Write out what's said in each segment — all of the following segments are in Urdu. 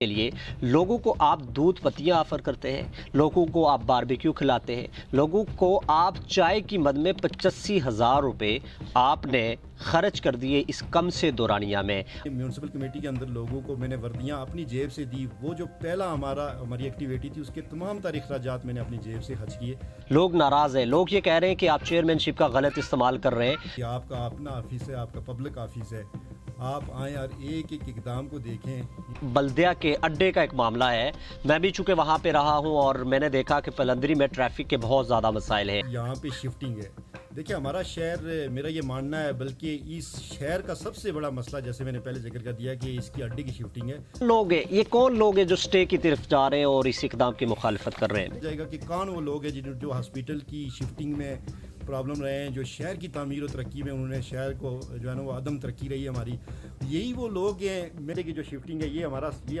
کے لیے لوگوں کو آپ دودھ پتیاں آفر کرتے ہیں، لوگوں کو آپ باربیکیو کھلاتے ہیں، لوگوں کو آپ چائے کی مد میں 85,000 روپے آپ نے خرچ کر دیے اس کم سے دورانیہ میں۔ میونسپل کمیٹی کے اندر لوگوں کو میں نے وردیاں اپنی جیب سے دی، وہ جو پہلا ہماری ایکٹیویٹی تھی اس کے تمام تاریخ اخراجات میں نے اپنی جیب سے خرچ کیے۔ لوگ ناراض ہیں، لوگ یہ کہہ رہے ہیں کہ آپ چیئرمین شپ کا غلط استعمال کر رہے ہیں۔ کہ آپ کا اپنا آفس ہے، آپ کا پبلک آفس ہے، آپ آئیں اور ایک ایک اقدام کو دیکھیں۔ بلدیہ کے اڈے کا ایک معاملہ ہے، میں بھی چونکہ وہاں پہ رہا ہوں اور میں نے دیکھا کہ پلندری میں ٹریفک کے بہت زیادہ مسائل ہیں۔ یہاں پہ شفٹنگ ہے، دیکھیں ہمارا شہر، میرا یہ ماننا ہے، بلکہ اس شہر کا سب سے بڑا مسئلہ، جیسے میں نے پہلے ذکر کر دیا کہ اس کی اڈے کی شفٹنگ ہے۔ لوگ ہیں یہ کون لوگ ہیں جو سٹے کی طرف جا رہے ہیں اور اس اقدام کی مخالفت کر رہے ہیں؟ جائے گا کہ کون وہ لوگ ہیں جو ہاسپٹل کی شفٹنگ میں پرابلم رہے ہیں، جو شہر کی تعمیر و ترقی میں انہوں نے شہر کو جو ہے نا وہ عدم ترقی رہی ہے ہماری، یہی وہ لوگ ہیں۔ میرے کی جو شفٹنگ ہے یہ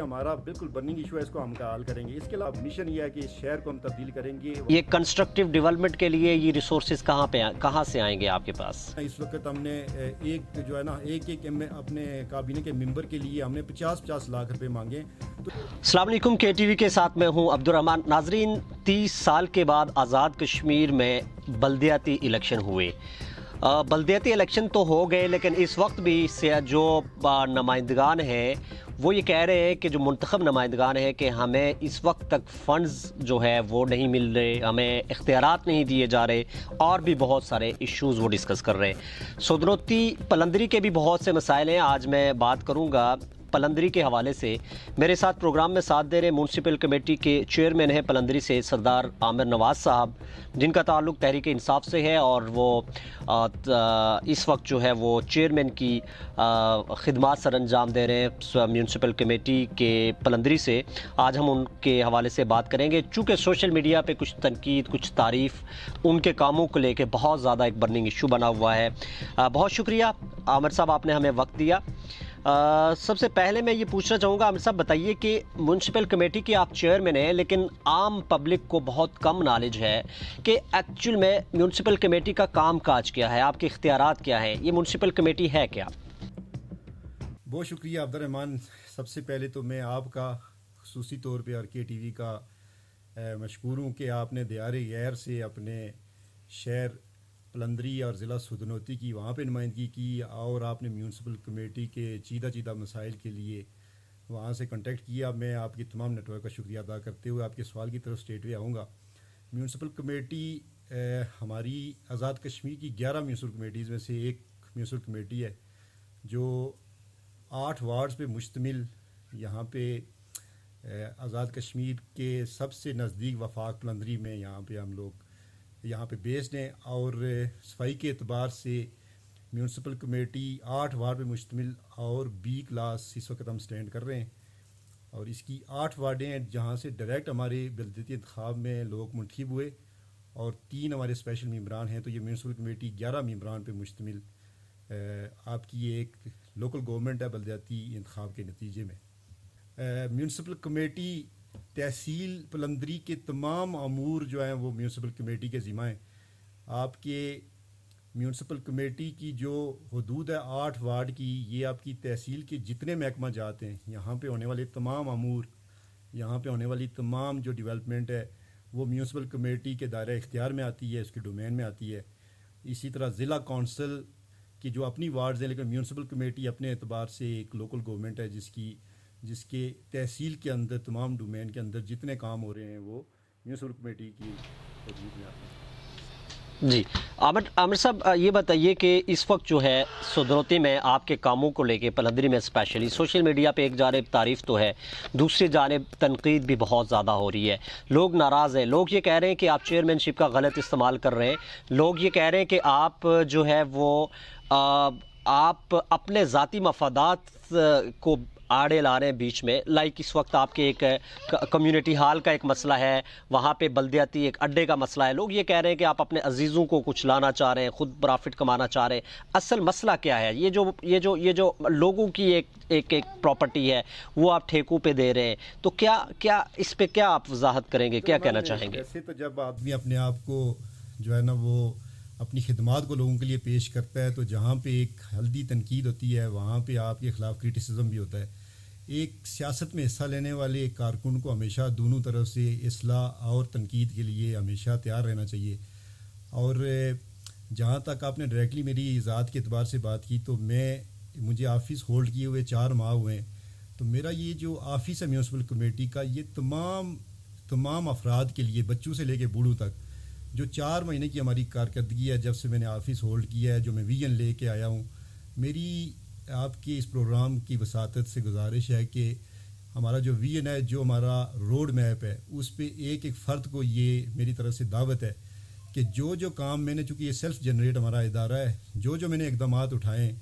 ہمارا بالکل برننگ ایشو ہے، اس کو ہم حل کریں گے۔ اس کے علاوہ مشن یہ ہے کہ اس شہر کو ہم تبدیل کریں گے۔ یہ کنسٹرکٹیو ڈیولپمنٹ کے لیے یہ ریسورسز کہاں سے آئیں گے آپ کے پاس؟ اس وقت ہم نے ایک جو ہے نا ایک اپنے کابینہ کے ممبر کے لیے ہم نے 50 لاکھ روپے مانگے۔ السلام علیکم، کے ٹی وی کے ساتھ میں ہوں عبد الرحمن۔ ناظرین، 30 سال کے بعد آزاد کشمیر میں بلدیاتی الیکشن ہوئے۔ بلدیاتی الیکشن تو ہو گئے، لیکن اس وقت بھی جو نمائندگان ہیں وہ یہ کہہ رہے ہیں کہ جو منتخب نمائندگان ہیں کہ ہمیں اس وقت تک فنڈز جو ہے وہ نہیں مل رہے، ہمیں اختیارات نہیں دیے جا رہے، اور بھی بہت سارے ایشوز وہ ڈسکس کر رہے ہیں۔ سودنوتی پلندری کے بھی بہت سے مسائل ہیں، آج میں بات کروں گا پلندری کے حوالے سے۔ میرے ساتھ پروگرام میں ساتھ دے رہے میونسپل کمیٹی کے چیئرمین ہیں پلندری سے سردار عامر نواز صاحب، جن کا تعلق تحریک انصاف سے ہے، اور وہ اس وقت جو ہے وہ چیئرمین کی خدمات سر انجام دے رہے ہیں میونسپل کمیٹی کے پلندری سے۔ آج ہم ان کے حوالے سے بات کریں گے، چونکہ سوشل میڈیا پہ کچھ تنقید، کچھ تعریف ان کے کاموں کو لے کے بہت زیادہ ایک برننگ ایشو بنا ہوا ہے۔ بہت شکریہ عامر صاحب، آپ نے ہمیں وقت دیا۔ سب سے پہلے میں یہ پوچھنا چاہوں گا عامر صاحب، بتائیے کہ میونسپل کمیٹی کے آپ چیئرمین ہیں، لیکن عام پبلک کو بہت کم نالج ہے کہ ایکچوئل میں میونسپل کمیٹی کا کام کاج کیا ہے، آپ کے اختیارات کیا ہیں، یہ میونسپل کمیٹی ہے کیا؟ بہت شکریہ عبد الرحمن۔ سب سے پہلے تو میں آپ کا خصوصی طور پہ اور کے ٹی وی کا مشکور ہوں کہ آپ نے دیار غیر سے اپنے شہر پلندری اور ضلع سودنوتی کی وہاں پہ نمائندگی کی، اور آپ نے میونسپل کمیٹی کے چیدہ مسائل کے لیے وہاں سے کنٹیکٹ کیا۔ میں آپ کی تمام نیٹ ورک کا شکریہ ادا کرتے ہوئے آپ کے سوال کی طرف اسٹیٹ وے آؤں گا۔ میونسپل کمیٹی ہماری آزاد کشمیر کی 11 میونسپل کمیٹیز میں سے ایک میونسپل کمیٹی ہے جو 8 وارڈز پہ مشتمل، یہاں پہ آزاد کشمیر کے سب سے نزدیک وفاق پلندری میں یہاں پہ ہم لوگ یہاں پہ بیسڈ ہیں، اور صفائی کے اعتبار سے میونسپل کمیٹی 8 وارڈ پہ مشتمل اور بی کلاس اس وقت ہم سٹینڈ کر رہے ہیں، اور اس کی 8 وارڈیں ہیں جہاں سے ڈائریکٹ ہمارے بلدیاتی انتخاب میں لوگ منتخب ہوئے، اور 3 ہمارے اسپیشل ممبران ہیں۔ تو یہ میونسپل کمیٹی 11 ممبران پہ مشتمل آپ کی ایک لوکل گورنمنٹ ہے بلدیاتی انتخاب کے نتیجے میں۔ میونسپل کمیٹی تحصیل پلندری کے تمام امور جو ہیں وہ میونسپل کمیٹی کے ذمہ ہیں۔ آپ کے میونسپل کمیٹی کی جو حدود ہے 8 وارڈ کی، یہ آپ کی تحصیل کے جتنے محکمہ جات ہیں، یہاں پہ ہونے والے تمام امور، یہاں پہ ہونے والی تمام جو ڈیولپمنٹ ہے وہ میونسپل کمیٹی کے دائرہ اختیار میں آتی ہے، اس کے ڈومین میں آتی ہے۔ اسی طرح ضلع کونسل کی جو اپنی وارڈز ہیں، لیکن میونسپل کمیٹی اپنے اعتبار سے ایک لوکل گورنمنٹ ہے جس کے تحصیل کے اندر تمام ڈومین کے اندر جتنے کام ہو رہے ہیں وہ میونسپل کمیٹی کی حدود میں آتے ہیں۔ جی عامر صاحب، یہ بتائیے کہ اس وقت جو ہے سودنوتی میں آپ کے کاموں کو لے کے پلندری میں اسپیشلی سوشل میڈیا پہ ایک جانب تعریف تو ہے، دوسری جانب تنقید بھی بہت زیادہ ہو رہی ہے، لوگ ناراض ہیں، لوگ یہ کہہ رہے ہیں کہ آپ چیئرمین شپ کا غلط استعمال کر رہے ہیں، لوگ یہ کہہ رہے ہیں کہ آپ جو ہے وہ آپ اپنے ذاتی مفادات کو آڑے لا رہے ہیں بیچ میں۔ لائک اس وقت آپ کے ایک کمیونٹی ہال کا ایک مسئلہ ہے، وہاں پہ بلدیاتی ایک اڈے کا مسئلہ ہے، لوگ یہ کہہ رہے ہیں کہ آپ اپنے عزیزوں کو کچھ لانا چاہ رہے ہیں، خود پرافٹ کمانا چاہ رہے ہیں۔ اصل مسئلہ کیا ہے؟ یہ جو لوگوں کی ایک پراپرٹی ہے وہ آپ ٹھیکوں پہ دے رہے ہیں، تو کیا اس پہ کیا آپ وضاحت کریں گے، کیا کہنا چاہیں گے؟ ویسے تو جب آدمی اپنے آپ کو جو ہے نا وہ اپنی خدمات کو لوگوں کے لیے پیش کرتا ہے، تو جہاں پہ ایک ہلدی تنقید ہوتی ہے وہاں پہ آپ کے خلاف کرٹیسزم بھی ہوتا ہے۔ ایک سیاست میں حصہ لینے والے ایک کارکن کو ہمیشہ دونوں طرف سے اصلاح اور تنقید کے لیے ہمیشہ تیار رہنا چاہیے. اور جہاں تک آپ نے ڈائریکٹلی میری ذات کے اعتبار سے بات کی تو مجھے آفس ہولڈ کیے ہوئے 4 ماہ ہوئے ہیں. تو میرا یہ جو آفس ہے میونسپل کمیٹی کا، یہ تمام افراد کے لیے، بچوں سے لے کے بوڑھوں تک، جو 4 مہینے کی ہماری کارکردگی ہے جب سے میں نے آفس ہولڈ کیا ہے، جو میں ویژن لے کے آیا ہوں، میری آپ کے اس پروگرام کی وساطت سے گزارش ہے کہ ہمارا جو ویژن ہے، جو ہمارا روڈ میپ ہے، اس پہ ایک فرد کو یہ میری طرف سے دعوت ہے کہ جو کام میں نے، چونکہ یہ سیلف جنریٹ ہمارا ادارہ ہے، جو میں نے اقدامات اٹھائے،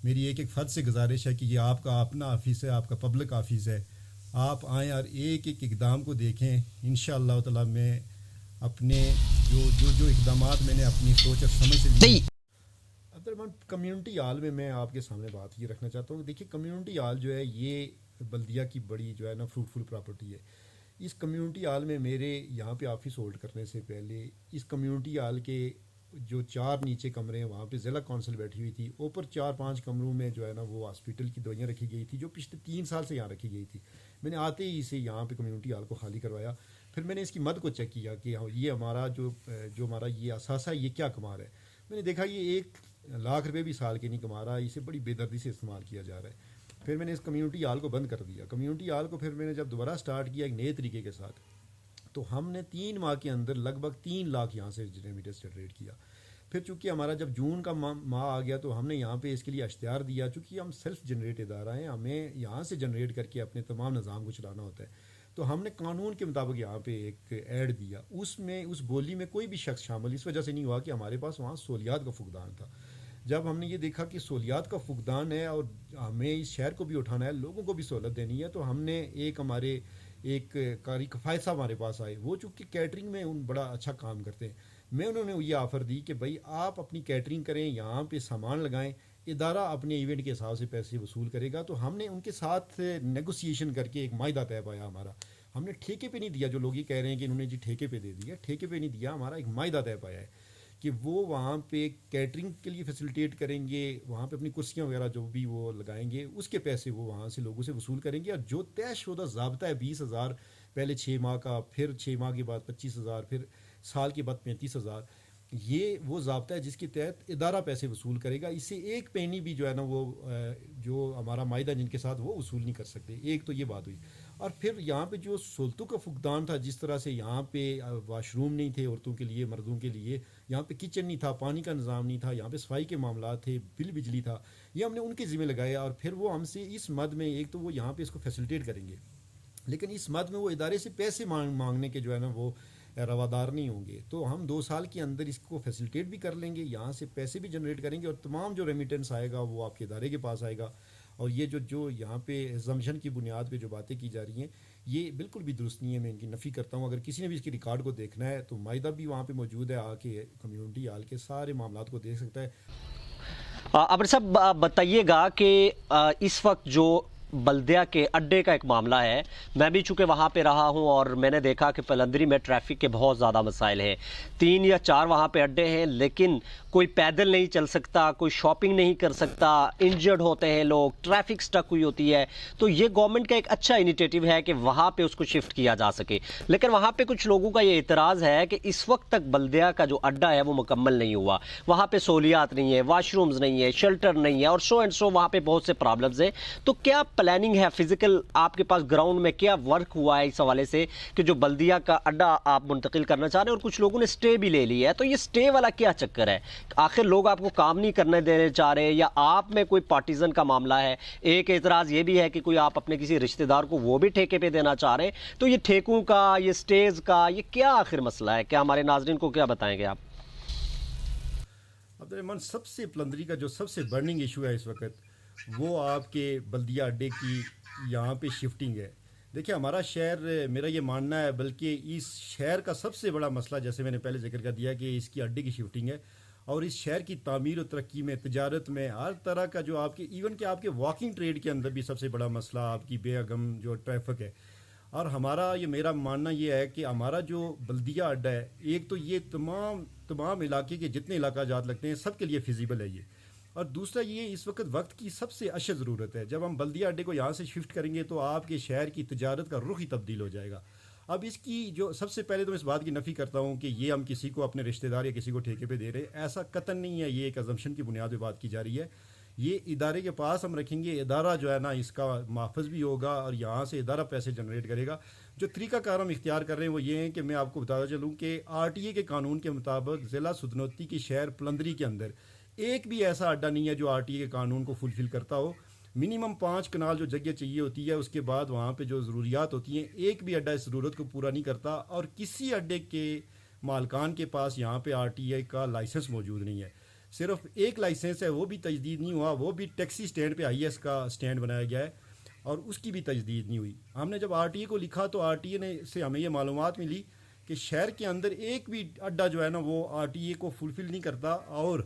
میری ایک فرد سے گزارش ہے کہ یہ آپ کا اپنا آفس ہے، آپ کا پبلک آفس ہے، آپ آئیں اور ایک اقدام کو دیکھیں. انشاءاللہ تعالی میں اپنے جو اقدامات میں نے اپنی سوچ اور سمجھ سے لیے. عبدالرحمٰن، کمیونٹی ہال میں آپ کے سامنے بات یہ رکھنا چاہتا ہوں کہ دیکھیے، کمیونٹی ہال جو ہے یہ بلدیہ کی بڑی جو ہے نا فروٹفل پراپرٹی ہے. اس کمیونٹی ہال میں میرے یہاں پہ آفس ہولڈ کرنے سے پہلے اس کمیونٹی ہال کے جو 4 نیچے کمرے ہیں وہاں پہ ضلع کونسل بیٹھی ہوئی تھی. اوپر 4-5 کمروں میں جو ہے نا وہ ہاسپٹل کی دوائیاں رکھی گئی تھی، جو پچھلے 3 سال سے یہاں رکھی گئی تھی. میں نے آتے ہی اسے یہاں پہ کمیونٹی ہال کو خالی کروایا. پھر میں نے اس کی مد کو چیک کیا کہ یہ ہمارا جو ہمارا یہ اثاثہ ہے، یہ کیا کما رہا ہے. میں نے دیکھا یہ 1 لاکھ روپے بھی سال کے نہیں کما رہا، اسے بڑی بے دردی سے استعمال کیا جا رہا ہے. پھر میں نے اس کمیونٹی ہال کو بند کر دیا. کمیونٹی ہال کو پھر میں نے جب دوبارہ سٹارٹ کیا ایک نئے طریقے کے ساتھ، تو ہم نے 3 ماہ کے اندر لگ بھگ 3 لاکھ یہاں سے ریمیٹنس جنریٹ کیا. پھر چونکہ ہمارا جب جون کا ماہ آ گیا تو ہم نے یہاں پہ اس کے لیے اشتہار دیا. چونکہ ہم سیلف جنریٹ ادارہ ہیں، ہمیں یہاں سے جنریٹ کر کے اپنے تمام نظام کو چلانا ہوتا ہے. تو ہم نے قانون کے مطابق یہاں پہ ایک ایڈ دیا. اس بولی میں کوئی بھی شخص شامل اس وجہ سے نہیں ہوا کہ ہمارے پاس وہاں سہولیات کا فقدان تھا. جب ہم نے یہ دیکھا کہ سہولیات کا فقدان ہے اور ہمیں اس شہر کو بھی اٹھانا ہے، لوگوں کو بھی سہولت دینی ہے، تو ہم نے ہمارے ایک قاری کفایت صاحب ہمارے پاس آئے. وہ چونکہ کیٹرنگ میں بڑا اچھا کام کرتے ہیں. انہوں نے یہ آفر دی کہ بھائی آپ اپنی کیٹرنگ کریں، یہاں پہ سامان لگائیں، ادارہ اپنے ایونٹ کے حساب سے پیسے وصول کرے گا. تو ہم نے ان کے ساتھ نیگوسیشن کر کے ایک معاہدہ طے پایا ہمارا. ہم نے ٹھیکے پہ نہیں دیا، جو لوگ یہ کہہ رہے ہیں کہ انہوں نے جی ٹھیکے پہ دے دیا، ٹھیکے پہ نہیں دیا. ہمارا ایک معاہدہ طے پایا ہے کہ وہ وہاں پہ کیٹرنگ کے لیے فیسیلیٹیٹ کریں گے، وہاں پہ اپنی کرسیاں وغیرہ جو بھی وہ لگائیں گے، اس کے پیسے وہ وہاں سے لوگوں سے وصول کریں گے. اور جو طے شدہ ضابطہ ہے 20,000 پہلے 6 ماہ کا، پھر 6 ماہ کے بعد 25,000، پھر سال کے بعد 35,000، یہ وہ ضابطہ ہے جس کے تحت ادارہ پیسے وصول کرے گا. اس سے 1 پینی بھی جو ہے نا وہ جو ہمارا معاہدہ جن کے ساتھ وہ وصول نہیں کر سکتے. ایک تو یہ بات ہوئی. اور پھر یہاں پہ جو سہولتوں کا فقدان تھا، جس طرح سے یہاں پہ واش روم نہیں تھے عورتوں کے لیے، مردوں کے لیے، یہاں پہ کچن نہیں تھا، پانی کا نظام نہیں تھا، یہاں پہ صفائی کے معاملات تھے، بجلی تھا، یہ ہم نے ان کے ذمہ لگایا. اور پھر وہ ہم سے اس مد میں، ایک تو وہ یہاں پہ اس کو فیسیلیٹیٹ کریں گے، لیکن اس مد میں وہ ادارے سے پیسے مانگنے کے جو ہے نا وہ روادار نہیں ہوں گے. تو ہم 2 سال کے اندر اس کو فیسیلیٹیٹ بھی کر لیں گے، یہاں سے پیسے بھی جنریٹ کریں گے، اور تمام جو ریمیٹنس آئے گا وہ آپ کے ادارے کے پاس آئے گا. اور یہ جو یہاں پہ زمشن کی بنیاد پہ جو باتیں کی جا رہی ہیں، یہ بالکل بھی درست نہیں ہے. میں ان کی نفی کرتا ہوں. اگر کسی نے بھی اس کے ریکارڈ کو دیکھنا ہے تو معاہدہ بھی وہاں پہ موجود ہے، آ کے کمیونٹی ہال کے سارے معاملات کو دیکھ سکتا ہے. عمر صاحب بتائیے گا کہ اس وقت جو بلدیہ کے اڈے کا ایک معاملہ ہے، میں بھی چونکہ وہاں پہ رہا ہوں اور میں نے دیکھا کہ پلندری میں ٹریفک کے بہت زیادہ مسائل ہیں. 3 یا 4 وہاں پہ اڈے ہیں، لیکن کوئی پیدل نہیں چل سکتا، کوئی شاپنگ نہیں کر سکتا، انجرڈ ہوتے ہیں لوگ، ٹریفک سٹک ہوئی ہوتی ہے. تو یہ گورنمنٹ کا ایک اچھا انیشیٹو ہے کہ وہاں پہ اس کو شفٹ کیا جا سکے. لیکن وہاں پہ کچھ لوگوں کا یہ اعتراض ہے کہ اس وقت تک بلدیہ کا جو اڈا ہے وہ مکمل نہیں ہوا، وہاں پہ سہولیات نہیں ہے، واش رومز نہیں ہے، شیلٹر نہیں ہے، اور سو اینڈ سو وہاں پہ بہت سے پرابلمز ہیں. تو کیا پلاننگ ہے فزیکل آپ کے پاس گراؤنڈ میں، کیا ورک ہوا ہے اس حوالے سے کہ جو بلدیہ کا اڈا آپ منتقل کرنا چاہ رہے ہیں؟ اور کچھ لوگوں نے سٹے بھی لے لی ہے، تو یہ سٹے والا کیا چکر ہے؟ آخر لوگ آپ کو کام نہیں کرنے دینے چاہ رہے، یا آپ میں کوئی پارٹیزن کا معاملہ ہے؟ ایک اعتراض یہ بھی ہے کہ کوئی آپ اپنے کسی رشتہ دار کو وہ بھی ٹھیکے پہ دینا چاہ رہے ہیں. تو یہ ٹھیکوں کا، یہ سٹیز کا، یہ کیا آخر مسئلہ ہے؟ کیا ہمارے ناظرین کو کیا بتائیں گے آپ؟ عبدالرحمٰن، سب سے پلندری کا جو سب سے برننگ ایشو ہے اس وقت، وہ آپ کے بلدیہ اڈے کی یہاں پہ شفٹنگ ہے. دیکھیں، ہمارا شہر، میرا یہ ماننا ہے، بلکہ اس شہر کا سب سے بڑا مسئلہ، جیسے میں نے پہلے ذکر کر دیا، کہ اس کی اڈے کی شفٹنگ ہے. اور اس شہر کی تعمیر و ترقی میں، تجارت میں، ہر طرح کا جو آپ کے، ایون کہ آپ کے واکنگ ٹریڈ کے اندر بھی سب سے بڑا مسئلہ آپ کی بے اگم جو ٹریفک ہے. اور میرا ماننا یہ ہے کہ ہمارا جو بلدیہ اڈا ہے، ایک تو یہ تمام علاقے کے جتنے علاقہ جات لگتے ہیں سب کے لیے فیزیبل ہے یہ. اور دوسرا یہ اس وقت کی سب سے اشد ضرورت ہے. جب ہم بلدیہ اڈے کو یہاں سے شفٹ کریں گے تو آپ کے شہر کی تجارت کا رخ ہی تبدیل ہو جائے گا. اب اس کی جو سب سے پہلے تو میں اس بات کی نفی کرتا ہوں کہ یہ ہم کسی کو اپنے رشتہ دار یا کسی کو ٹھیکے پہ دے رہے ہیں، ایسا قطعاً نہیں ہے. یہ ایک ازمپشن کی بنیاد پہ بات کی جا رہی ہے. یہ ادارے کے پاس ہم رکھیں گے، ادارہ جو ہے نا اس کا محافظ بھی ہوگا اور یہاں سے ادارہ پیسے جنریٹ کرے گا. جو طریقہ کار ہم اختیار کر رہے ہیں وہ یہ ہے کہ میں آپ کو بتاتا چلوں کہ RTA کے قانون کے مطابق ضلع سدنوتی کی شہر پلندری کے اندر ایک بھی ایسا اڈا نہیں ہے جو RTA کے قانون کو فلفل کرتا ہو. منیمم 5 کنال جو جگہ چاہیے ہوتی ہے، اس کے بعد وہاں پہ جو ضروریات ہوتی ہیں، ایک بھی اڈا اس ضرورت کو پورا نہیں کرتا. اور کسی اڈے کے مالکان کے پاس یہاں پہ RTA کا لائسنس موجود نہیں ہے. صرف ایک لائسنس ہے، وہ بھی تجدید نہیں ہوا. وہ بھی ٹیکسی سٹینڈ پہ IS کا سٹینڈ بنایا گیا ہے اور اس کی بھی تجدید نہیں ہوئی. ہم نے جب RTA کو لکھا تو RTA نے سے ہمیں یہ معلومات ملی کہ شہر کے اندر ایک بھی اڈا جو ہے نا وہ RTA کو فلفل نہیں کرتا. اور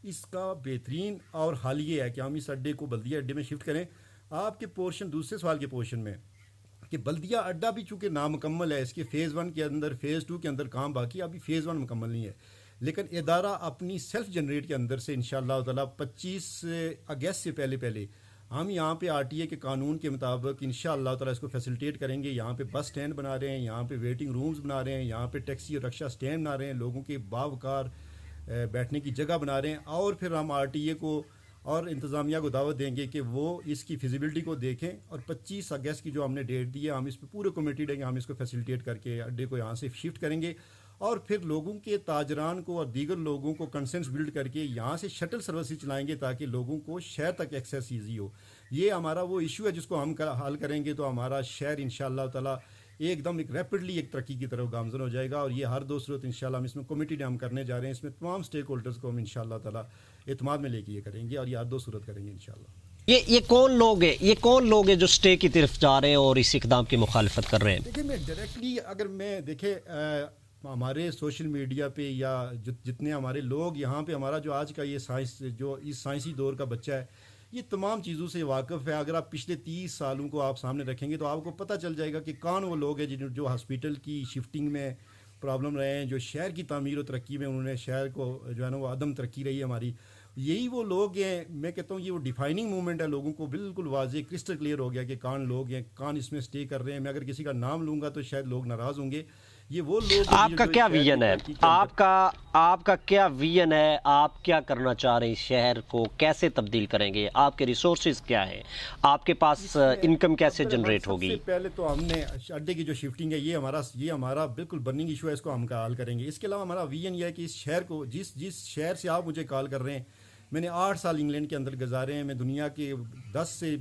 اس کا بہترین اور حل یہ ہے کہ ہم اس اڈے کو بلدیہ اڈے میں شفٹ کریں. آپ کے پورشن دوسرے سوال کے پورشن میں کہ بلدیہ اڈا بھی چونکہ نامکمل ہے، اس کے فیز 1 کے اندر، فیز 2 کے اندر کام باقی، ابھی فیز 1 مکمل نہیں ہے. لیکن ادارہ اپنی سیلف جنریٹ کے اندر سے انشاءاللہ تعالیٰ 25 اگست سے پہلے ہم یہاں پہ RTA کے قانون کے مطابق انشاءاللہ تعالیٰ اس کو فیسیلیٹیٹ کریں گے. یہاں پہ بس سٹینڈ بنا رہے ہیں، یہاں پہ ویٹنگ رومز بنا رہے ہیں، یہاں پہ ٹیکسی اور رکشہ سٹینڈ بنا رہے ہیں، لوگوں کے باوقار بیٹھنے کی جگہ بنا رہے ہیں. اور پھر ہم RTA کو اور انتظامیہ کو دعوت دیں گے کہ وہ اس کی فیزیبلٹی کو دیکھیں. اور 25 اگست کی جو ہم نے ڈیٹ دی ہے، ہم اس پہ پورے کمیٹی دیں گے، ہم اس کو فیسیلیٹیٹ کر کے اڈے کو یہاں سے شفٹ کریں گے. اور پھر لوگوں کے تاجران کو اور دیگر لوگوں کو کنسنس بلڈ کر کے یہاں سے شٹل سروسز چلائیں گے تاکہ لوگوں کو شہر تک ایکسیس ایزی ہو. یہ ہمارا وہ ایشو ہے جس کو ہم حل کریں گے تو ہمارا شہر انشاءاللہ تعالیٰ ایک دم ریپڈلی ایک ترقی کی طرف گامزن ہو جائے گا. اور یہ ہر 2 صورت انشاءاللہ ہم اس میں کمیٹی ہم کرنے جا رہے ہیں. اس میں تمام سٹیک ہولڈرز کو ہم انشاءاللہ تعالیٰ اعتماد میں لے کے یہ کریں گے اور یہ ہر 2 صورت کریں گے انشاءاللہ. یہ کون لوگ ہیں جو اسٹے کی طرف جا رہے ہیں اور اس اقدام کی مخالفت کر رہے ہیں؟ دیکھیں میں ڈائریکٹلی اگر میں دیکھیں ہمارے سوشل میڈیا پہ یا جتنے ہمارے لوگ یہاں پہ ہمارا جو آج کا یہ سائنس جو اس سائنسی دور کا بچہ ہے یہ تمام چیزوں سے واقف ہے. اگر آپ پچھلے 30 سالوں کو آپ سامنے رکھیں گے تو آپ کو پتہ چل جائے گا کہ کون وہ لوگ ہیں جو ہاسپٹل کی شفٹنگ میں پرابلم رہے ہیں، جو شہر کی تعمیر و ترقی میں انہوں نے شہر کو جو ہے نا وہ عدم ترقی رہی ہے ہماری. یہی وہ لوگ ہیں، میں کہتا ہوں یہ وہ ڈیفائننگ موومنٹ ہے. لوگوں کو بالکل واضح کرسٹل کلیئر ہو گیا کہ کون لوگ ہیں، کون اس میں سٹے کر رہے ہیں. میں اگر کسی کا نام لوں گا تو شاید لوگ ناراض ہوں گے. یہ وہ لوگ آپ کا کیا ویژن ہے؟ آپ کا کیا ویژن ہے؟ آپ کیا کرنا چاہ رہے ہیں؟ شہر کو کیسے تبدیل کریں گے؟ آپ کے ریسورسز کیا ہے؟ آپ کے پاس انکم کیسے جنریٹ ہوگی؟ سب سے پہلے تو ہم نے اڈے کی جو شفٹنگ ہے یہ ہمارا بالکل برننگ ایشو ہے، اس کو ہم حل کریں گے. اس کے علاوہ ہمارا ویژن یہ ہے کہ اس شہر کو جس شہر سے آپ مجھے کال کر رہے ہیں، میں نے 8 سال انگلینڈ کے اندر گزارے ہیں. میں دنیا کے 10 سے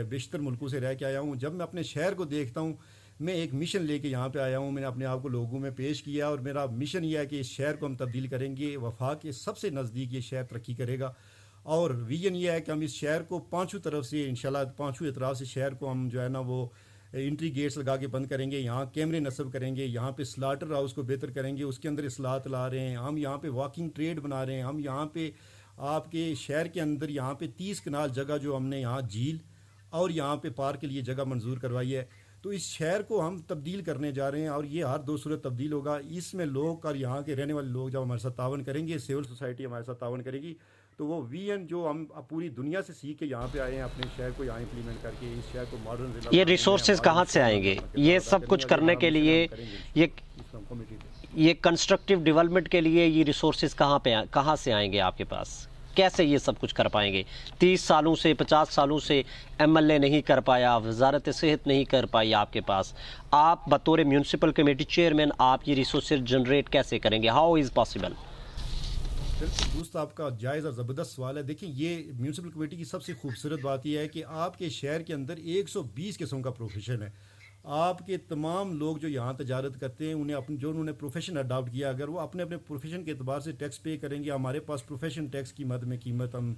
بیشتر ملکوں سے رہ کے آیا ہوں. جب میں اپنے شہر کو دیکھتا ہوں میں ایک مشن لے کے یہاں پہ آیا ہوں. میں نے اپنے آپ کو لوگوں میں پیش کیا اور میرا مشن یہ ہے کہ اس شہر کو ہم تبدیل کریں گے. وفاق کے سب سے نزدیک یہ شہر ترقی کرے گا. اور ویژن یہ ہے کہ ہم اس شہر کو 5 طرف سے انشاءاللہ 5 اطراف سے شہر کو ہم جو ہے نا وہ انٹری گیٹس لگا کے بند کریں گے. یہاں کیمرے نصب کریں گے. یہاں پہ سلاٹر ہاؤس کو بہتر کریں گے، اس کے اندر اصلاحات لا رہے ہیں. ہم یہاں پہ واکنگ ٹریڈ بنا رہے ہیں. ہم یہاں پہ آپ کے شہر کے اندر یہاں پہ 30 کنال جگہ جو ہم نے یہاں جھیل اور یہاں پہ پارک کے لیے جگہ منظور کروائی ہے. تو اس شہر کو ہم تبدیل کرنے جا رہے ہیں اور یہ ہر 2 صورت تبدیل ہوگا. اس میں لوگ اور یہاں کے رہنے والے لوگ جب ہمارے ساتھ تعاون کریں گے، سول سوسائٹی ہمارے ساتھ تعاون کرے گی، تو وہ ویژن جو ہم پوری دنیا سے سیکھ کے یہاں پہ آئے ہیں اپنے شہر کو یہاں امپلیمنٹ کر کے اس شہر کو ماڈرن ضلع. یہ ریسورسز کہاں سے آئیں گے؟ یہ سب کچھ کرنے کے لیے یہ کنسٹرکٹیو ڈیولپمنٹ کے لیے یہ ریسورسز کہاں سے آئیں گے آپ کے پاس؟ کیسے یہ سب کچھ کر پائیں گے؟ 30 سالوں سے 50 سالوں سے MLA نہیں کر پایا، وزارت صحت نہیں کر پائی آپ کے پاس. آپ بطور میونسپل کمیٹی چیئرمین آپ یہ ریسورسز جنریٹ کیسے کریں گے؟ How is possible? بالکل دوست، آپ کا جائز اور زبردست سوال ہے. دیکھیں یہ میونسپل کمیٹی کی سب سے خوبصورت بات یہ ہے کہ آپ کے شہر کے اندر 120 قسم کا پروفیشن ہے. آپ کے تمام لوگ جو یہاں تجارت کرتے ہیں انہوں نے پروفیشن اڈاپٹ کیا، اگر وہ اپنے پروفیشن کے اعتبار سے ٹیکس پے کریں گے. ہمارے پاس پروفیشن ٹیکس کی مد میں قیمت ہم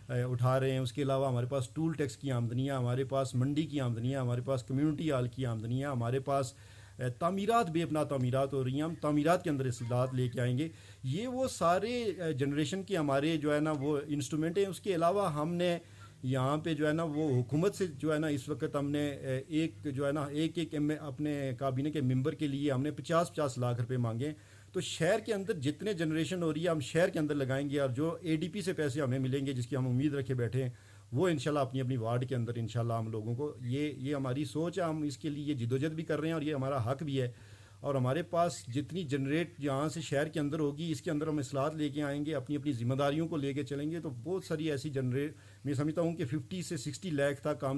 اٹھا رہے ہیں. اس کے علاوہ ہمارے پاس ٹول ٹیکس کی آمدنیاں، ہمارے پاس منڈی کی آمدنیاں، ہمارے پاس کمیونٹی ہال کی آمدنیاں، ہمارے پاس تعمیرات بے اپنا تعمیرات ہو رہی ہیں. ہم تعمیرات کے اندر اصلاحات لے کے آئیں گے. یہ وہ سارے جنریشن کے ہمارے جو ہے نا وہ انسٹرومنٹ ہیں. اس کے علاوہ ہم نے یہاں پہ جو ہے نا وہ حکومت سے جو ہے نا اس وقت ہم نے ایک جو ہے نا ایک اپنے کابینہ کے ممبر کے لیے ہم نے 50 لاکھ روپے مانگے. تو شہر کے اندر جتنے جنریشن ہو رہی ہے ہم شہر کے اندر لگائیں گے, اور جو اے ڈی پی سے پیسے ہمیں ملیں گے جس کی ہم امید رکھے بیٹھے ہیں وہ انشاءاللہ اپنی اپنی وارڈ کے اندر انشاءاللہ ہم لوگوں کو یہ ہماری سوچ ہے, ہم اس کے لیے جدوجہد بھی کر رہے ہیں اور یہ ہمارا حق بھی ہے. اور ہمارے پاس جتنی جنریٹ یہاں سے شہر کے اندر ہوگی اس کے اندر ہم اصلاحات لے کے آئیں گے, اپنی اپنی ذمہ داریوں کو لے کے چلیں گے. تو بہت ساری ایسی جنریٹ میں سمجھتا ہوں کہ 50 سے 60 لاکھ تک کام.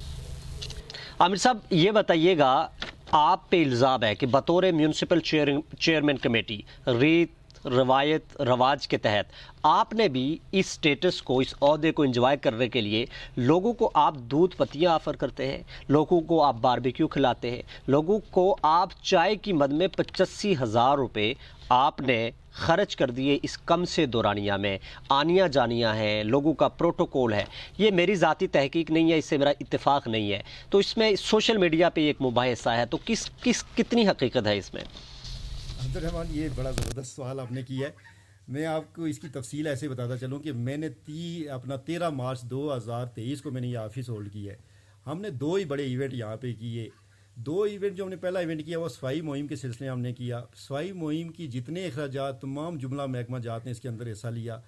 عامر صاحب یہ بتائیے گا, آپ پہ الزام ہے کہ بطور میونسپل چیئرمین کمیٹی ریت روایت رواج کے تحت آپ نے بھی اس سٹیٹس کو, اس عہدے کو انجوائے کرنے کے لیے لوگوں کو آپ دودھ پتیاں آفر کرتے ہیں, لوگوں کو آپ باربیکیو کھلاتے ہیں, لوگوں کو آپ چائے کی مد میں 85,000 روپے آپ نے خرچ کر دیے اس کم سے دورانیہ میں. آنیاں جانیاں ہیں, لوگوں کا پروٹوکول ہے. یہ میری ذاتی تحقیق نہیں ہے, اس سے میرا اتفاق نہیں ہے, تو اس میں سوشل میڈیا پہ ایک مباحثہ ہے, تو کتنی حقیقت ہے اس میں؟ عبدالرحمٰن, یہ بڑا زبردست سوال آپ نے کیا ہے. میں آپ کو اس کی تفصیل ایسے بتاتا چلوں کہ میں نے 13 مارچ 2023 کو میں نے یہ آفس ہولڈ کی ہے. ہم نے 2 ہی بڑے ایونٹ یہاں پہ کیے. 2 ایونٹ جو ہم نے پہلا ایونٹ کیا وہ صفائی مہم کے سلسلے میں ہم نے کیا. صفائی مہم کی جتنے اخراجات تمام جملہ محکمہ جات نے اس کے اندر حصہ لیا.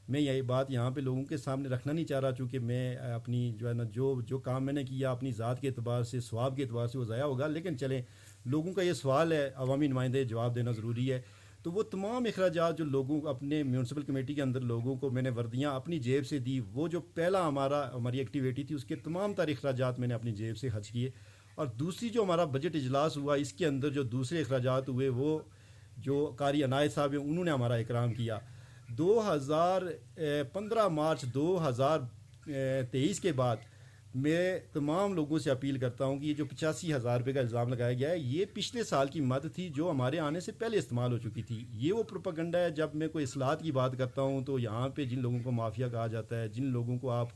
میں یہی بات یہاں پہ لوگوں کے سامنے رکھنا نہیں چاہ رہا, چونکہ میں اپنی جو ہے نا جو کام میں نے کیا اپنی ذات کے اعتبار سے, ثواب کے اعتبار سے وہ ضائع ہوگا. لیکن چلیں, لوگوں کا یہ سوال ہے, عوامی نمائندے جواب دینا ضروری ہے. تو وہ تمام اخراجات جو لوگوں کو اپنے میونسپل کمیٹی کے اندر لوگوں کو میں نے وردیاں اپنی جیب سے دی, وہ جو پہلا ہماری ایکٹیویٹی تھی اس کے تمام تر اخراجات میں نے اپنی جیب سے خرچ کیے. اور دوسری جو ہمارا بجٹ اجلاس ہوا اس کے اندر جو دوسرے اخراجات ہوئے وہ جو قاری عنایت صاحب ہیں انہوں نے ہمارا اکرام کیا. 15 مارچ 2023 کے بعد میں تمام لوگوں سے اپیل کرتا ہوں کہ یہ جو 85,000 روپے کا الزام لگایا گیا ہے یہ پچھلے سال کی مد تھی جو ہمارے آنے سے پہلے استعمال ہو چکی تھی. یہ وہ پروپیگنڈا ہے. جب میں کوئی اصلاحات کی بات کرتا ہوں تو یہاں پہ جن لوگوں کو مافیا کہا جاتا ہے, جن لوگوں کو آپ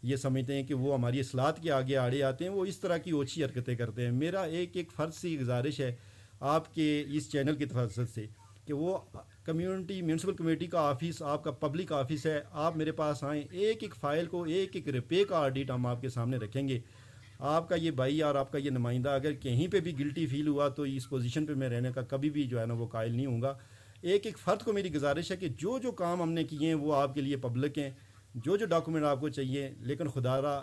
یہ سمجھتے ہیں کہ وہ ہماری اصلاحات کے آگے آڑے آتے ہیں, وہ اس طرح کی اوچھی حرکتیں کرتے ہیں. میرا ایک فرض سے گزارش ہے آپ کے اس چینل کی تفضل سے کہ وہ کمیونٹی میونسپل کمیٹی کا آفس آپ کا پبلک آفس ہے, آپ میرے پاس آئیں, ایک فائل کو 1 روپے کا آڈٹ ہم آپ کے سامنے رکھیں گے. آپ کا یہ بھائی اور آپ کا یہ نمائندہ اگر کہیں پہ بھی گلٹی فیل ہوا تو اس پوزیشن پہ میں رہنے کا کبھی بھی جو ہے نا وہ قائل نہیں ہوں گا. ایک فرد کو میری گزارش ہے کہ جو کام ہم نے کیے ہیں وہ آپ کے لیے پبلک ہیں, جو ڈاکومنٹ آپ کو چاہیے, لیکن خدا را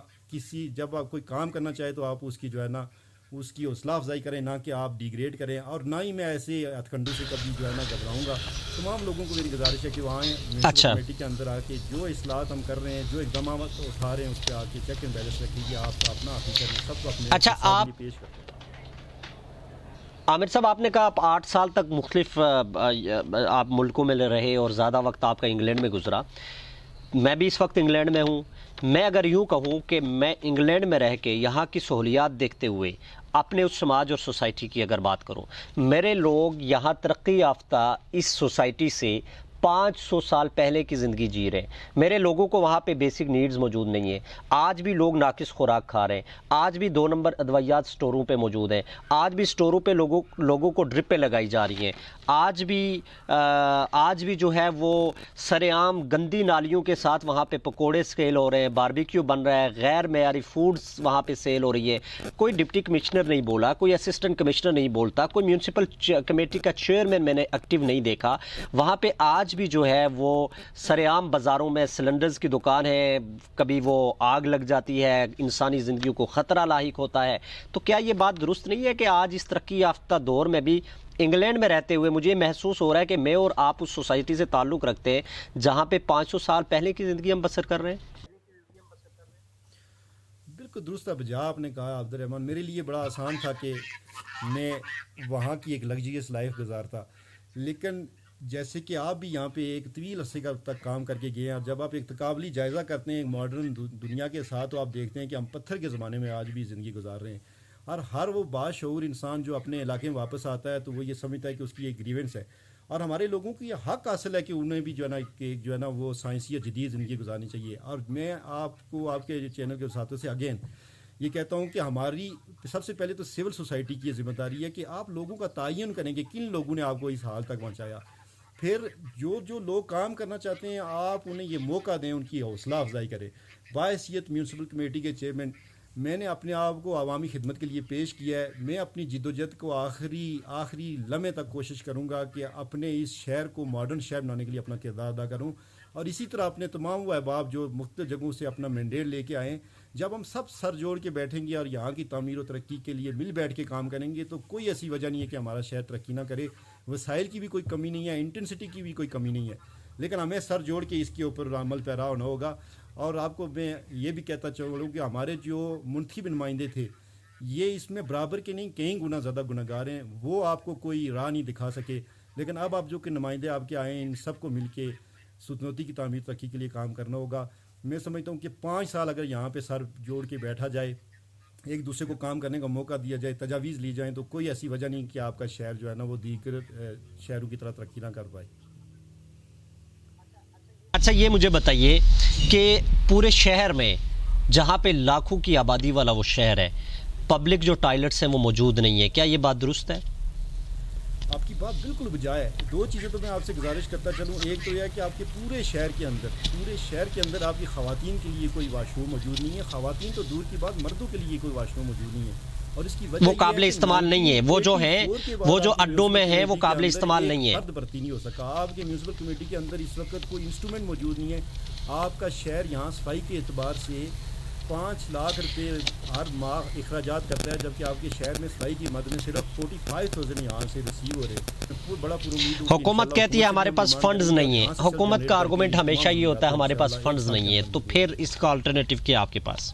جب آپ کوئی کام کرنا چاہے تو آپ اس کی جو ہے نا اس کی حوصلہ افزائی کریں, نہ کہ آپ ڈیگریڈ کریں. اور نہ ہی میں ایسے ہتھکنڈوں سے کبھی جو ہے نا گھبراؤں گا. تمام لوگوں کو میری گزارش ہے کہ وہ آئیں میونسپل کمیٹی کے اندر آ کے جو اصلاحات ہم کر رہے ہیں, جو اقدامات اٹھا رہے ہیں اس پہ آ کے چیک اینڈ بیلنس رکھیں کہ آپ اپنا حقیقت سب کو اپنے آپ پیش کرتے ہیں. عامر صاحب, آپ نے کہا آپ 8 سال تک مختلف آپ ملکوں میں رہے اور زیادہ وقت آپ کا انگلینڈ میں گزرا. میں بھی اس وقت انگلینڈ میں ہوں. میں اگر یوں کہوں کہ میں انگلینڈ میں رہ کے یہاں کی سہولیات دیکھتے ہوئے اپنے اس سماج اور سوسائٹی کی اگر بات کروں, میرے لوگ یہاں ترقی یافتہ اس سوسائٹی سے 500 سال پہلے کی زندگی جی رہے ہیں. میرے لوگوں کو وہاں پہ بیسک نیڈز موجود نہیں ہیں. آج بھی لوگ ناقص خوراک کھا رہے ہیں. آج بھی 2 نمبر ادویات سٹوروں پہ موجود ہیں. آج بھی سٹوروں پہ لوگوں کو ڈرپیں لگائی جا رہی ہیں. آج بھی جو ہے وہ سر عام گندی نالیوں کے ساتھ وہاں پہ پکوڑے سیل ہو رہے ہیں, باربیکیو بن رہا ہے, غیر معیاری فوڈز وہاں پہ سیل ہو رہی ہے. کوئی ڈپٹی کمشنر نہیں بولا, کوئی اسسٹنٹ کمشنر نہیں بولتا, کوئی میونسپل کمیٹی کا چیئرمین میں نے ایکٹیو نہیں دیکھا. وہاں پہ آج بھی جو ہے وہ سر عام بازاروں میں سلنڈرز کی دکان ہے, کبھی وہ آگ لگ جاتی ہے, انسانی زندگیوں کو خطرہ لاحق ہوتا ہے. تو کیا یہ بات درست نہیں ہے کہ آج اس ترقی یافتہ دور میں بھی انگلینڈ میں رہتے ہوئے مجھے محسوس ہو رہا ہے کہ میں اور آپ اس سوسائٹی سے تعلق رکھتے ہیں جہاں پہ 500 سال پہلے کی زندگی ہم بسر کر رہے ہیں؟ بالکل درست بجا آپ نے کہا عبدالرحمٰن. میرے لیے بڑا آسان تھا کہ میں وہاں کی ایک لگژریس لائف گزارتا, لیکن جیسے کہ آپ بھی یہاں پہ ایک طویل عرصے کا تک کام کر کے گئے ہیں, اور جب آپ ایک تقابلی جائزہ کرتے ہیں ایک ماڈرن دنیا کے ساتھ تو آپ دیکھتے ہیں کہ ہم پتھر کے زمانے میں آج بھی زندگی گزار رہے ہیں. اور ہر وہ باشعور انسان جو اپنے علاقے میں واپس آتا ہے تو وہ یہ سمجھتا ہے کہ اس کی ایک گریونس ہے, اور ہمارے لوگوں کو یہ حق حاصل ہے کہ انہیں بھی جو ہے نا وہ سائنسی اور جدید زندگی گزارنی چاہیے. اور میں آپ کو آپ کے چینل کے ساتھوں سے اگین یہ کہتا ہوں کہ ہماری سب سے پہلے تو سول سوسائٹی کی یہ ذمہ داری ہے کہ آپ لوگوں کا تعین کریں کہ کن لوگوں نے آپ کو اس حال تک پہنچایا. پھر جو لوگ کام کرنا چاہتے ہیں آپ انہیں یہ موقع دیں, ان کی حوصلہ افزائی کریں. باحثیت میونسپل کمیٹی کے چیئرمین میں نے اپنے آپ کو عوامی خدمت کے لیے پیش کیا ہے. میں اپنی جدوجہد کو آخری لمحے تک کوشش کروں گا کہ اپنے اس شہر کو ماڈرن شہر بنانے کے لیے اپنا کردار ادا کروں, اور اسی طرح اپنے تمام وہ احباب جو مختلف جگہوں سے اپنا مینڈیٹ لے کے آئیں, جب ہم سب سر جوڑ کے بیٹھیں گے اور یہاں کی تعمیر و ترقی کے لیے مل بیٹھ کے کام کریں گے, تو کوئی ایسی وجہ نہیں ہے کہ ہمارا شہر ترقی نہ کرے. وسائل کی بھی کوئی کمی نہیں ہے, انٹینسٹی کی بھی کوئی کمی نہیں ہے, لیکن ہمیں سر جوڑ کے اس کے اوپر عمل پیرا ہونا ہوگا. اور آپ کو میں یہ بھی کہتا چلوں کہ ہمارے جو منتخب نمائندے تھے یہ اس میں برابر کے نہیں کئی گنا زیادہ گناہگار ہیں. وہ آپ کو کوئی راہ نہیں دکھا سکے, لیکن اب آپ جو کہ نمائندے آپ کے آئے ہیں, ان سب کو مل کے سلطنتی کی تعمیر ترقی کے لیے کام کرنا ہوگا. میں سمجھتا ہوں کہ 5 سال اگر یہاں پہ سر جوڑ کے بیٹھا جائے, ایک دوسرے کو کام کرنے کا موقع دیا جائے, تجاویز لی جائیں, تو کوئی ایسی وجہ نہیں کہ آپ کا شہر جو ہے نا وہ دیگر شہروں کی طرح ترقی نہ کر پائے. اچھا یہ مجھے بتائیے کہ پورے شہر میں جہاں پہ لاکھوں کی آبادی والا وہ شہر ہے, پبلک جو ٹوائلٹس ہیں وہ موجود نہیں ہے, کیا یہ بات درست ہے؟ آپ کی بات بالکل بجائے ہے. 2 چیزیں تو میں آپ سے گزارش کرتا چلوں. ایک تو یہ ہے کہ آپ کے پورے شہر کے اندر آپ کی خواتین کے لیے کوئی واش روم موجود نہیں ہے. خواتین تو دور کی بات, مردوں کے لیے کوئی واش روم موجود نہیں ہے, اور اس کی وجہ وہ قابل استعمال نہیں ہے. وہ جو ہیں وہ جو اڈوں میں ہیں وہ قابل استعمال نہیں ہے. فرد بھرتی نہیں ہو سکا. آپ کے میونسپل کمیٹی کے اندر اس وقت کوئی انسٹرومنٹ موجود نہیں ہے. آپ کا شہر یہاں صفائی کے اعتبار سے 5 لاکھ روپے ہر ماہ اخراجات کرتا ہے, جبکہ آپ کے شہر میں صفائی کی مد میں صرف 45,000 یہاں سے ریسیو ہو رہے ہیں. بڑا حکومت کہتی ہے ہمارے پاس فنڈز نہیں ہیں. حکومت کا آرگومنٹ ہمیشہ یہ ہوتا ہے ہمارے پاس فنڈز نہیں ہیں. تو پھر اس کا الٹرنیٹیو کیا آپ کے پاس؟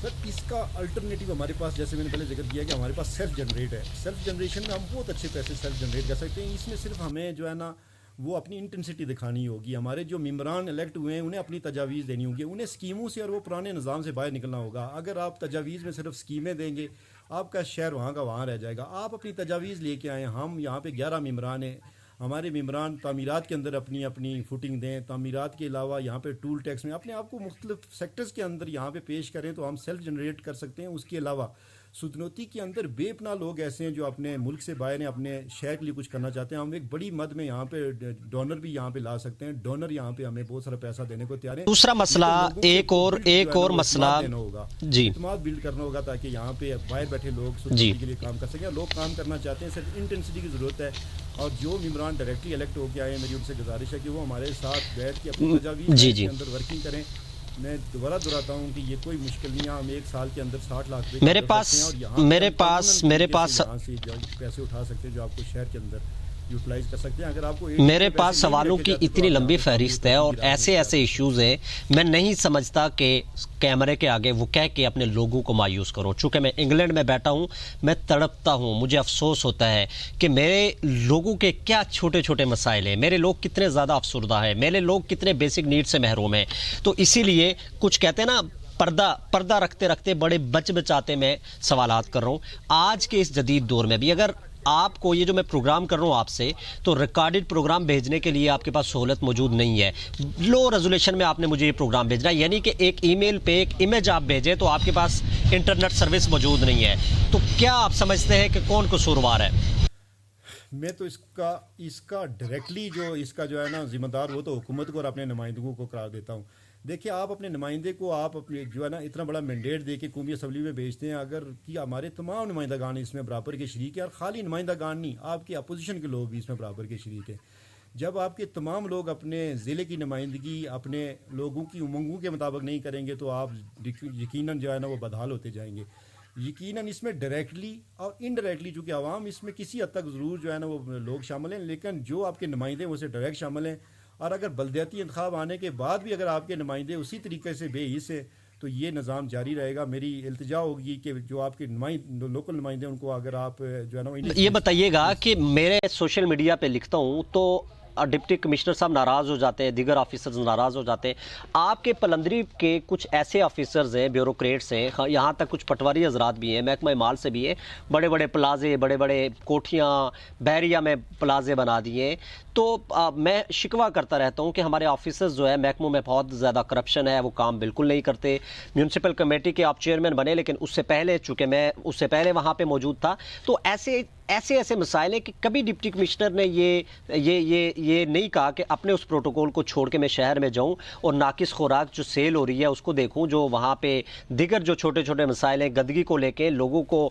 سر اس کا الٹرنیٹیو ہمارے پاس, جیسے میں نے پہلے ذکر کیا کہ ہمارے پاس سیلف جنریٹ ہے. سیلف جنریشن میں ہم بہت اچھے پیسے سیلف جنریٹ کر سکتے ہیں. اس میں صرف ہمیں جو ہے نا وہ اپنی انٹینسٹی دکھانی ہوگی. ہمارے جو ممبران الیکٹ ہوئے ہیں انہیں اپنی تجاویز دینی ہوگی, انہیں اسکیموں سے اور وہ پرانے نظام سے باہر نکلنا ہوگا. اگر آپ تجاویز میں صرف اسکیمیں دیں گے, آپ کا شہر وہاں کا وہاں رہ جائے گا. آپ اپنی تجاویز لے کے آئیں. ہم یہاں پہ 11 ممبران ہیں. ہمارے ممبران تعمیرات کے اندر اپنی فوٹنگ دیں. تعمیرات کے علاوہ یہاں پہ ٹول ٹیکس میں اپنے آپ کو مختلف سیکٹرز کے اندر یہاں پہ پیش کریں, تو ہم سیلف جنریٹ کر سکتے ہیں. اس کے علاوہ سلطنتی کے اندر بے پناہ لوگ ایسے ہیں جو اپنے ملک سے باہر ہیں, اپنے شہر کے لیے کچھ کرنا چاہتے ہیں. ہم ایک بڑی مد میں یہاں پہ ڈونر بھی یہاں پہ لا سکتے ہیں. ڈونر یہاں پہ ہمیں بہت سارا پیسہ دینے کو تیار ہیں. دوسرا مسئلہ ایک اور مسئلہ جی اعتماد بلڈ کرنا ہوگا, تاکہ یہاں پہ باہر بیٹھے لوگ سلطنتی کے لیے کام کر سکیں. لوگ کام کرنا چاہتے ہیں, صرف انٹینسٹی کی ضرورت ہے. اور جو ممبران ڈائریکٹلی الیکٹ ہو کے آئے ہیں, میری ان سے گزارش ہے کہ وہ ہمارے ساتھ بیٹھ کے اپنی تجاویز کے اندر ورکنگ کریں. میں دوبارہ دہراتا ہوں کہ یہ کوئی مشکل نہیں ہے. ہم 1 سال کے اندر 60 لاکھ روپے میرے پاس یہاں سے پیسے اٹھا سکتے ہیں جو آپ کو شہر کے اندر یوٹیلائز کر سکتے ہیں. اگر آپ کو میرے پاس سوالوں کی اتنی لمبی فہرست ہے اور ایسے ایشوز ہیں, میں نہیں سمجھتا کہ کیمرے کے آگے وہ کہہ کے اپنے لوگوں کو مایوس کروں. چونکہ میں انگلینڈ میں بیٹھا ہوں, میں تڑپتا ہوں, مجھے افسوس ہوتا ہے کہ میرے لوگوں کے کیا چھوٹے چھوٹے مسائل ہیں, میرے لوگ کتنے زیادہ افسردہ ہیں, میرے لوگ کتنے بیسک نیڈ سے محروم ہیں. تو اسی لیے کچھ کہتے ہیں نا پردہ رکھتے رکھتے بڑے بچاتے میں سوالات کر رہا ہوں. آج کے اس جدید دور میں بھی اگر آپ کو یہ جو میں پروگرام کر رہا ہوں آپ سے, تو ریکارڈڈ پروگرام بھیجنے کے لیے آپ کے پاس سہولت موجود نہیں ہے. لو ریزولیشن میں آپ نے مجھے یہ پروگرام بھیجنا ہے, یعنی کہ ایک ای میل پہ ایک امیج آپ بھیجیں تو آپ کے پاس انٹرنیٹ سروس موجود نہیں ہے. تو کیا آپ سمجھتے ہیں کہ کون قصوروار ہے؟ میں تو اس کا ڈائریکٹلی جو ہے نا ذمہ دار وہ تو حکومت کو اور اپنے نمائندگوں کو قرار دیتا ہوں. دیکھیں, آپ اپنے نمائندے کو آپ اپنے جو ہے نا اتنا بڑا مینڈیٹ دے کے قومی اسمبلی میں بھیجتے ہیں, اگر کہ ہمارے تمام نمائندگان اس میں برابر کے شریک ہیں, اور خالی نمائندگان نہیں, آپ کے اپوزیشن کے لوگ بھی اس میں برابر کے شریک ہیں. جب آپ کے تمام لوگ اپنے ضلع کی نمائندگی اپنے لوگوں کی امنگوں کے مطابق نہیں کریں گے, تو آپ یقیناً جو ہے نا وہ بدحال ہوتے جائیں گے. یقیناً اس میں ڈائریکٹلی اور انڈائریکٹلی, چونکہ عوام اس میں کسی حد تک ضرور جو ہے نا وہ لوگ شامل ہیں, لیکن جو آپ کے نمائندے ہیں وہ سے ڈائریکٹ شامل ہیں. اور اگر بلدیاتی انتخاب آنے کے بعد بھی اگر آپ کے نمائندے اسی طریقے سے بے حس ہیں, تو یہ نظام جاری رہے گا. میری التجا ہوگی کہ جو آپ کے لوکل نمائندے ان کو اگر آپ جو ہے نا یہ بتائیے گا کہ میرے سوشل میڈیا پہ لکھتا ہوں تو ڈپٹی کمشنر صاحب ناراض ہو جاتے ہیں, دیگر آفیسرز ناراض ہو جاتے ہیں. آپ کے پلندری کے کچھ ایسے آفیسرز ہیں, بیوروکریٹس ہیں, یہاں تک کچھ پٹواری حضرات بھی ہیں, محکمہ مال سے بھی ہیں, بڑے بڑے پلازے, بڑے بڑے کوٹھیاں بحریہ میں پلازے بنا دیے. تو میں شکوہ کرتا رہتا ہوں کہ ہمارے آفیسرز جو ہے محکموں میں بہت زیادہ کرپشن ہے, وہ کام بالکل نہیں کرتے. میونسپل کمیٹی کے آپ چیئرمین بنے, لیکن اس سے پہلے چونکہ میں اس سے پہلے وہاں پہ موجود تھا, تو ایسے ایسے مسائل ہیں کہ کبھی ڈپٹی کمشنر نے یہ نہیں کہا کہ اپنے اس پروٹوکول کو چھوڑ کے میں شہر میں جاؤں اور ناقص خوراک جو سیل ہو رہی ہے اس کو دیکھوں، جو وہاں پہ دیگر جو چھوٹے چھوٹے مسائل ہیں گندگی کو لے کے لوگوں کو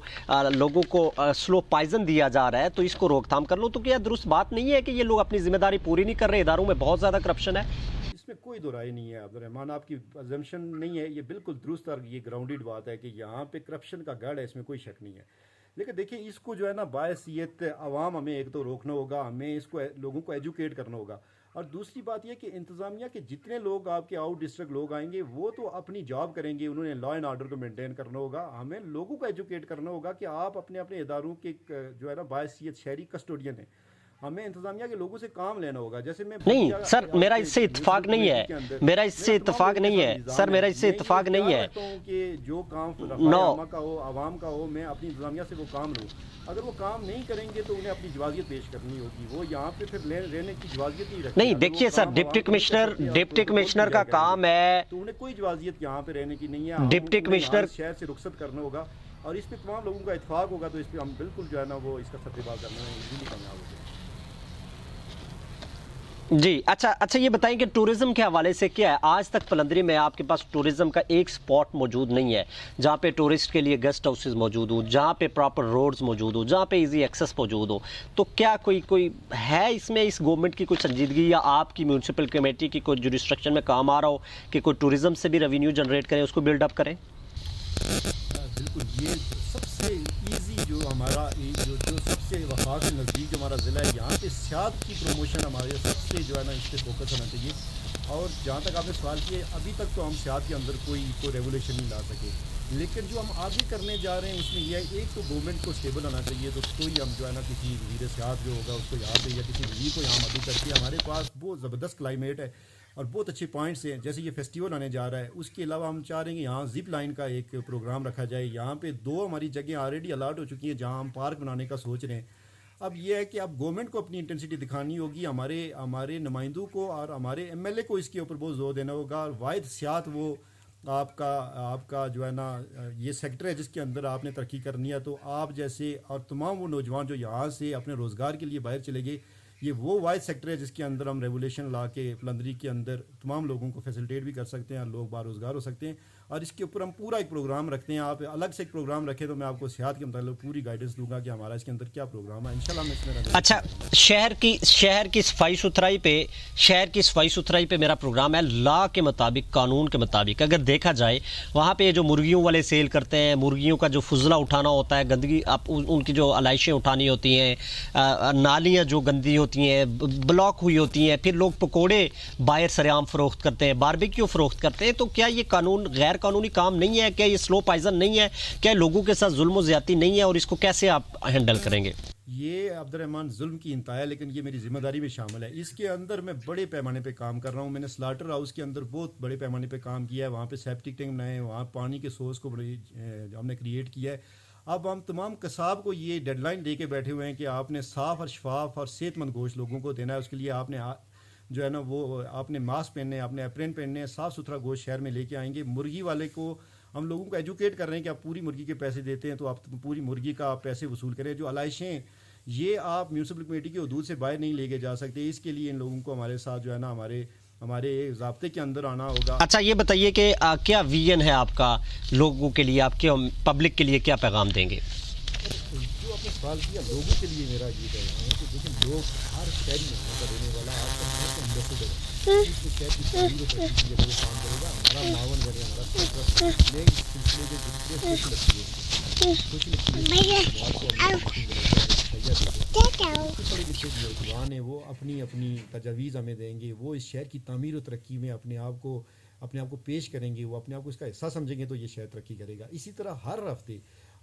سلو پائزن دیا جا رہا ہے، تو اس کو روک تھام کر لو. تو کیا درست بات نہیں ہے کہ یہ لوگ اپنی ذمہ داری پوری نہیں کر رہے، اداروں میں بہت زیادہ کرپشن ہے؟ اس میں کوئی دو رائے نہیں ہے عبد الرحمان، آپ کی ازمپشن نہیں ہے، یہ بالکل درست اور یہ گراؤنڈڈ بات ہے کہ یہاں پہ کرپشن کا گڑھ ہے، اس میں کوئی شک نہیں ہے. لیکن دیکھیں اس کو جو ہے نا باحثیت عوام ہمیں ایک تو روکنا ہوگا، ہمیں اس کو لوگوں کو ایجوکیٹ کرنا ہوگا. اور دوسری بات یہ کہ انتظامیہ کے جتنے لوگ آپ کے آؤٹ ڈسٹرکٹ لوگ آئیں گے وہ تو اپنی جاب کریں گے، انہوں نے لا اینڈ آرڈر کو مینٹین کرنا ہوگا. ہمیں لوگوں کو ایجوکیٹ کرنا ہوگا کہ آپ اپنے اپنے اداروں کے جو ہے نا باحثیت شہری کسٹوڈین ہیں. ہمیں انتظامیہ کے لوگوں سے کام لینا ہوگا. جیسے میں نہیں سر، میرا اس سے اتفاق نہیں ہے، میرا اس سے اتفاق نہیں ہے سر، میرا اس سے اتفاق نہیں ہے. کہ جو کام عامہ کا ہو، عوام کا ہو، میں اپنی انتظامیہ سے وہ کام لوں. اگر وہ کام نہیں کریں گے تو انہیں اپنی جوازیت پیش کرنی ہوگی، وہ یہاں پہ پھر رہنے کی جوازیت نہیں رکھتے. نہیں دیکھیے سر، ڈپٹی کمشنر کا کام ہے، تو انہیں کوئی جوازیت یہاں پہ رہنے کی نہیں ہے. ڈپٹی کمشنر شہر سے رخصت کرنا ہوگا اور اس پہ تمام لوگوں کا اتفاق ہوگا، تو اس پہ ہم بالکل جو ہے نا وہ اس کا ستیہ کرنے میں ایزیلی کامیاب ہو جائیں. جی اچھا یہ بتائیں کہ ٹورزم کے حوالے سے کیا ہے؟ آج تک پلندری میں آپ کے پاس ٹورزم کا ایک سپاٹ موجود نہیں ہے جہاں پہ ٹورسٹ کے لیے گیسٹ ہاؤسز موجود ہوں، جہاں پہ پراپر روڈز موجود ہوں، جہاں پہ ایزی ایکسس موجود ہو. تو کیا کوئی ہے اس میں اس گورنمنٹ کی کوئی سنجیدگی، یا آپ کی میونسپل کمیٹی کی کوئی جو ریسٹرکشن میں کام آ رہا ہو کہ کوئی ٹورزم سے بھی ریونیو جنریٹ کریں، اس کو بلڈ اپ کریں؟ بالکل، یہ سب سے ایزی جو ہمارا جو سب سے وفاق کے نزدیک جو ہمارا ضلع ہے، یہاں پہ سیاحت کی پروموشن ہمارے سب سے جو ہے نا اس پہ فوکس ہونا چاہیے. اور جہاں تک آپ نے سوال کیا، ابھی تک تو ہم سیاحت کے اندر کوئی ریگولیشن نہیں لا سکے. لیکن جو ہم آگے کرنے جا رہے ہیں اس میں یہ ہے، ایک تو گورنمنٹ کو اسٹیبل ہونا چاہیے. تو کوئی ہم جو ہے نا کسی وزیر سیاحت جو ہوگا اس کو یہاں پہ، یا کسی وزیر کو یہاں مدعو کر کے، ہمارے پاس بہت زبردست کلائمیٹ ہے اور بہت اچھے پوائنٹس ہیں. جیسے یہ فیسٹیول آنے جا رہا ہے، اس کے علاوہ ہم چاہ رہے ہیں کہ یہاں زپ لائن کا ایک پروگرام رکھا جائے. یہاں پہ 2 ہماری جگہیں آلریڈی الاٹ ہو چکی ہیں جہاں ہم پارک بنانے کا سوچ رہے ہیں. اب یہ ہے کہ اب گورنمنٹ کو اپنی انٹینسٹی دکھانی ہوگی، ہمارے نمائندوں کو اور ہمارے ایم ایل اے کو اس کے اوپر بہت زور دینا ہوگا. اور واحد سیاحت وہ آپ کا جو ہے نا یہ سیکٹر ہے جس کے اندر آپ نے ترقی کرنی ہے. تو آپ جیسے اور تمام وہ نوجوان جو یہاں سے اپنے روزگار کے لیے باہر چلے گئے، یہ وہ واحد سیکٹر ہے جس کے اندر ہم ریگولیشن لا کے پلندری کے اندر تمام لوگوں کو فیسلٹیٹ بھی کر سکتے ہیں اور لوگ باروزگار ہو سکتے ہیں. اور اس کے اوپر ہم پورا ایک پروگرام رکھتے ہیں. آپ الگ سے ایک پروگرام رکھیں تو میں آپ کو صحت کے متعلق پوری گائیڈنس دوں گا کہ ہمارا اس کے اندر کیا پروگرام ہے. انشاءاللہ میں اس میں اچھا، شہر کی صفائی ستھرائی پہ میرا پروگرام ہے. لا کے مطابق، قانون کے مطابق اگر دیکھا جائے، وہاں پہ جو مرغیوں والے سیل کرتے ہیں، مرغیوں کا جو فضلہ اٹھانا ہوتا ہے، گندگی ان کی جو علائشیں اٹھانی ہوتی ہیں، نالیاں جو گندی ہوتی ہیں، بلاک ہوئی ہوتی ہیں، پھر لوگ پکوڑے باہر سریعام فروخت کرتے ہیں، باربیکیو فروخت کرتے ہیں. تو کیا یہ قانون غیر قانونی کام نہیں ہے؟ کیا یہ سلو پائزن نہیں ہے؟ کیا لوگوں کے ساتھ ظلم و زیادتی نہیں ہے؟ اور اس کو کیسے آپ ہینڈل کریں گے؟ یہ عبد الرحمان ظلم کی انتہا ہے، لیکن یہ میری ذمہ داری میں شامل ہے. اس کے اندر میں بڑے پیمانے پہ کام کر رہا ہوں. میں نے سلاٹر ہاؤس کے اندر بہت بڑے پیمانے پہ کام کیا ہے. وہاں پہ سیپٹک ٹینک بنائے ہیں، وہاں پانی کے سورس کو ہم نے کریٹ کیا ہے. اب ہم تمام قصاب کو یہ ڈیڈ لائن دے کے بیٹھے ہوئے ہیں کہ آپ نے صاف اور شفاف اور صحت مند گوشت لوگوں کو دینا ہے. اس کے لیے آپ نے جو ہے نا وہ آپ نے ماسک پہننے ہیں، آپ نے اپرین پہننے ہیں، صاف ستھرا گوشت شہر میں لے کے آئیں گے. مرغی والے کو ہم لوگوں کو ایجوکیٹ کر رہے ہیں کہ آپ پوری مرغی کے پیسے دیتے ہیں تو آپ پوری مرغی کا آپ پیسے وصول کریں. جو علائشیں یہ آپ میونسپل کمیٹی کے حدود سے باہر نہیں لے کے جا سکتے. اس کے لیے ان لوگوں کو ہمارے ساتھ جو ہے نا ہمارے ضابطے کے اندر آنا ہوگا. اچھا یہ بتائیے کہ کیا ویژن ہے آپ کا لوگوں کے لیے، آپ کے پبلک کے لیے کیا پیغام دیں گے؟ جو آپ نے سوال کیا، لوگوں کے لیے میرا یہ پیغام ہے کہ دیکھیں، لوگ ہر شہری یہاں کا رہنے والا آپ کا ایمبیسڈر ہے. اس میں شہر کی تعمیر و ترقی کے لیے وہ کام کرے گا. ہمارا معاون بنے، ہمارا سرپرست میں اس سلسلے کے جتنے خوش لگتی ہے پڑھے لکھے نوجوان ہیں وہ اپنی تجاویز ہمیں دیں گے. وہ اس شہر کی تعمیر و ترقی میں اپنے آپ کو پیش کریں گے. وہ اپنے آپ کو اس کا حصہ سمجھیں گے تو یہ شہر ترقی کرے گا. اسی طرح ہر ہفتے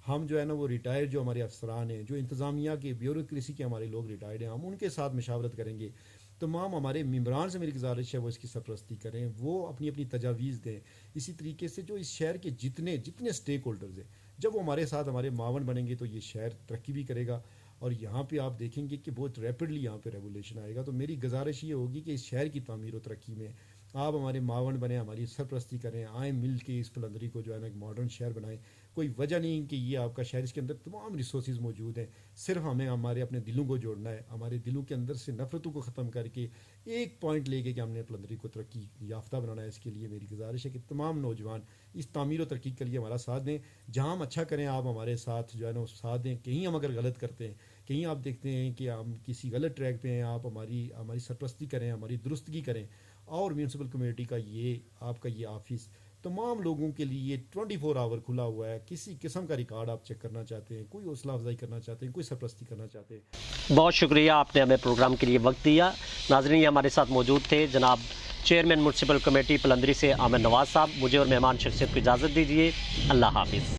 ہم جو ہے نا وہ ریٹائرڈ جو ہمارے افسران ہیں، جو انتظامیہ کے بیوروکریسی کے ہمارے لوگ ریٹائرڈ ہیں، ہم ان کے ساتھ مشاورت کریں گے. تمام ہمارے ممبران سے میری گزارش ہے وہ اس کی سرپرستی کریں، وہ اپنی تجاویز دیں. اسی طریقے سے جو اس شہر کے جتنے اسٹیک ہولڈرز ہیں، جب وہ ہمارے ساتھ ہمارے معاون بنیں گے تو یہ شہر ترقی بھی کرے گا. اور یہاں پہ آپ دیکھیں گے کہ بہت ریپڈلی یہاں پہ ریگولیشن آئے گا. تو میری گزارش یہ ہوگی کہ اس شہر کی تعمیر و ترقی میں آپ ہمارے معاون بنیں, ہماری سرپرستی کریں, آئیں مل کے اس پلندری کو جو ہے نا ایک ماڈرن شہر بنائیں. کوئی وجہ نہیں کہ یہ آپ کا شہر, اس کے اندر تمام ریسورسز موجود ہیں, صرف ہمیں ہمارے اپنے دلوں کو جوڑنا ہے, ہمارے دلوں کے اندر سے نفرتوں کو ختم کر کے ایک پوائنٹ لے کے کہ ہم نے پلندری کو ترقی یافتہ بنانا ہے. اس کے لیے میری گزارش ہے کہ تمام نوجوان اس تعمیر و ترقی کے لیے ہمارا ساتھ دیں. جہاں ہم اچھا کریں آپ ہمارے ساتھ جو ہے نا ساتھ دیں. کہیں ہم اگر غلط کرتے ہیں, کہیں آپ دیکھتے ہیں کہ ہم کسی غلط ٹریک پہ ہیں, آپ ہماری سرپرستی کریں, ہماری درستگی کریں. اور میونسپل کمیونٹی کا آپ کا یہ آفس تمام لوگوں کے لیے 24 آور کھلا ہوا ہے. کسی قسم کا ریکارڈ آپ چیک کرنا چاہتے ہیں, کوئی حوصلہ افزائی کرنا چاہتے ہیں, کوئی سرپرستی کرنا چاہتے ہیں. بہت شکریہ, آپ نے ہمیں پروگرام کے لیے وقت دیا. ناظرین, یہ ہمارے ساتھ موجود تھے جناب چیئرمین میونسپل کمیٹی پلندری سے عامر نواز صاحب. مجھے اور مہمان شخصیت کو اجازت دیجیے. اللہ حافظ.